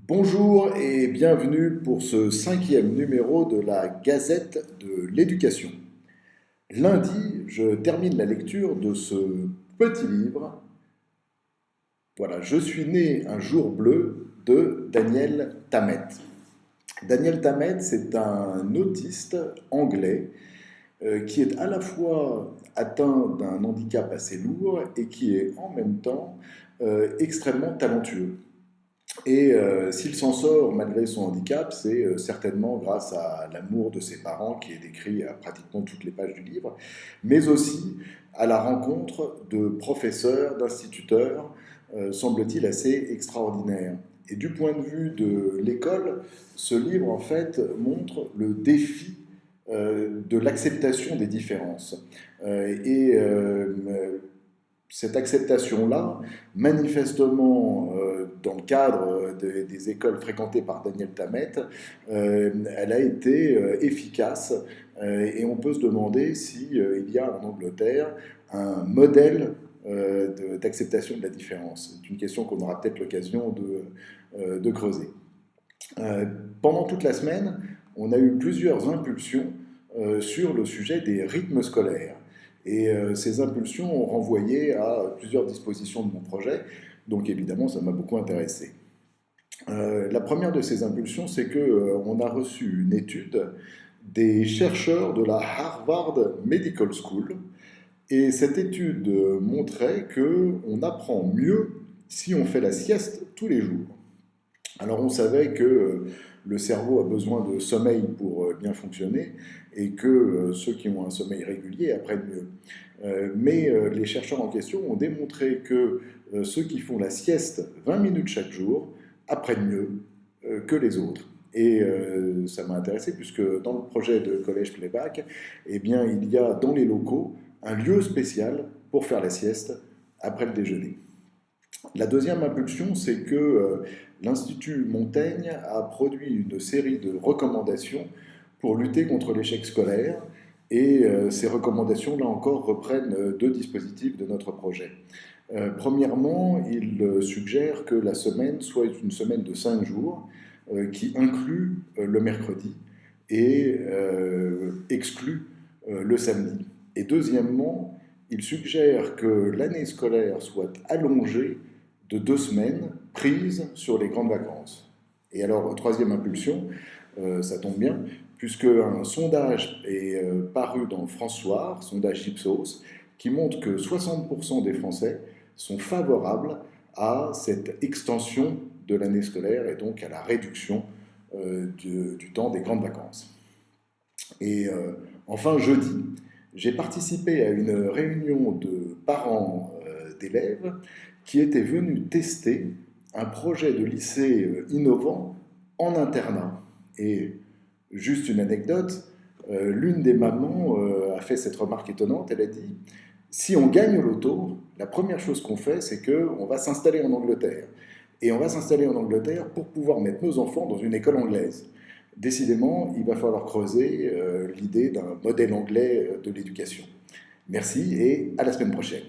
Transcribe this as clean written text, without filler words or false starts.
Bonjour et bienvenue pour ce 5e numéro de la Gazette de l'éducation. Lundi, je termine la lecture de ce petit livre. Voilà, Je suis né un jour bleu de Daniel Tammet. Daniel Tammet, c'est un autiste anglais qui est à la fois atteint d'un handicap assez lourd et qui est en même temps extrêmement talentueux. Et s'il s'en sort malgré son handicap, c'est certainement grâce à l'amour de ses parents qui est décrit à pratiquement toutes les pages du livre, mais aussi à la rencontre de professeurs, d'instituteurs, semble-t-il assez extraordinaires. Et du point de vue de l'école, ce livre en fait montre le défi de l'acceptation des différences. Et cette acceptation-là, manifestement, dans le cadre des écoles fréquentées par Daniel Tammet, elle a été efficace. Et on peut se demander s'il y a en Angleterre un modèle d'acceptation de la différence. C'est une question qu'on aura peut-être l'occasion de creuser. Pendant toute la semaine, on a eu plusieurs impulsions sur le sujet des rythmes scolaires. Et ces impulsions ont renvoyé à plusieurs dispositions de mon projet, donc évidemment ça m'a beaucoup intéressé. La première de ces impulsions, c'est qu'on a reçu une étude des chercheurs de la Harvard Medical School, et cette étude montrait qu'on apprend mieux si on fait la sieste tous les jours. Alors on savait que le cerveau a besoin de sommeil pour bien fonctionner et que ceux qui ont un sommeil régulier apprennent mieux. Mais les chercheurs en question ont démontré que ceux qui font la sieste 20 minutes chaque jour apprennent mieux que les autres. Et ça m'a intéressé puisque dans le projet de Collège Playback, eh bien, il y a dans les locaux un lieu spécial pour faire la sieste après le déjeuner. La deuxième impulsion, c'est que l'Institut Montaigne a produit une série de recommandations pour lutter contre l'échec scolaire. Et ces recommandations, là encore, reprennent deux dispositifs de notre projet. Premièrement, il suggère que la semaine soit une semaine de 5 jours qui inclut le mercredi et exclut le samedi. Et deuxièmement, il suggère que l'année scolaire soit allongée de 2 semaines prises sur les grandes vacances. Et alors, troisième impulsion, ça tombe bien, puisque un sondage est paru dans François, sondage Ipsos, qui montre que 60% des Français sont favorables à cette extension de l'année scolaire et donc à la réduction du temps des grandes vacances. Et enfin, jeudi, j'ai participé à une réunion de parents d'élèves qui étaient venus tester un projet de lycée innovant en internat. Et juste une anecdote, l'une des mamans a fait cette remarque étonnante, elle a dit « Si on gagne au loto, la première chose qu'on fait, c'est qu'on va s'installer en Angleterre. Et on va s'installer en Angleterre pour pouvoir mettre nos enfants dans une école anglaise. » Décidément, il va falloir creuser l'idée d'un modèle anglais de l'éducation. Merci et à la semaine prochaine.